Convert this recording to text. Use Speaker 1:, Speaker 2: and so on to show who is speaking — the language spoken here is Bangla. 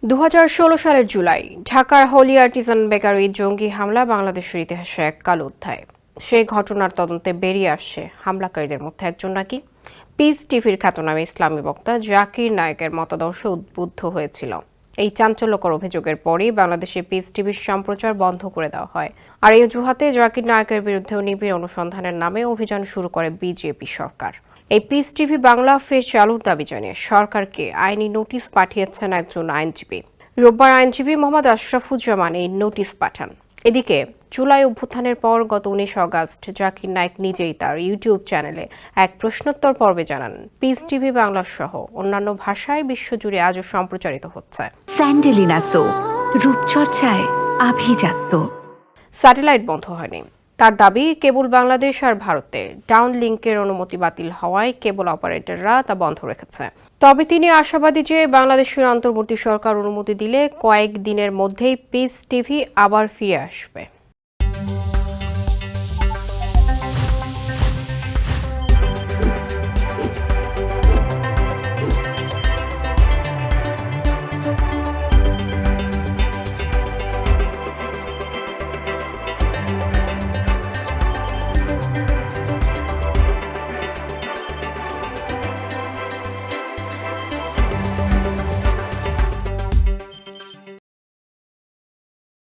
Speaker 1: 2016 সালের জুলাই ঢাকার হলি আর্টিজান বেকারি জঙ্গি হামলা বাংলাদেশের ইতিহাসে এক কালো অধ্যায়। সেই ঘটনার তদন্তে বেরিয়ে আসছে হামলাকারীদের মধ্যে একজন নাকি পিস টিভির খ্যাতনামা ইসলামী বক্তা জাকির নায়েকের মতাদর্শে উদ্বুদ্ধ হয়েছিল। এই চাঞ্চল্যকর অভিযোগের পরই বাংলাদেশে পিস টিভির সম্প্রচার বন্ধ করে দেওয়া হয়। আর এই অজুহাতে জাকির নায়েকের বিরুদ্ধেও নিবিড় অনুসন্ধানের নামে অভিযান শুরু করে বিজেপি সরকার। এই পিস টিভি বাংলা ফের চালুর দাবি জানিয়ে সরকারকে আইনি নোটিশ পাঠিয়েছেন একজন আইনজীবী। রোববার আইনজীবী মোহাম্মদ আশরাফুজ্জামান এই নোটিশ পাঠান। এদিকে জুলাই অভ্যুত্থানের পর গত 19 আগস্ট জাকির নায়েক নিজেই তার ইউটিউব চ্যানেলে এক প্রশ্নোত্তর পর্বে জানান, পিস টিভি বাংলা সহ অন্যান্য ভাষায় বিশ্বজুড়ে আজও সম্প্রচারিত হচ্ছে।
Speaker 2: স্যান্ডেলিনা সো রূপচর্চায় আভিজাত্য।
Speaker 1: স্যাটেলাইট বন্ধ হয়নি। তার দাবি, কেবল বাংলাদেশ আর ভারতে ডাউন লিঙ্কের অনুমতি বাতিল হওয়ায় কেবল অপারেটররা তা বন্ধ রেখেছে। তবে তিনি আশাবাদী যে বাংলাদেশের অন্তর্বর্তী সরকার অনুমতি দিলে কয়েক দিনের মধ্যেই পিস টিভি আবার ফিরে আসবে।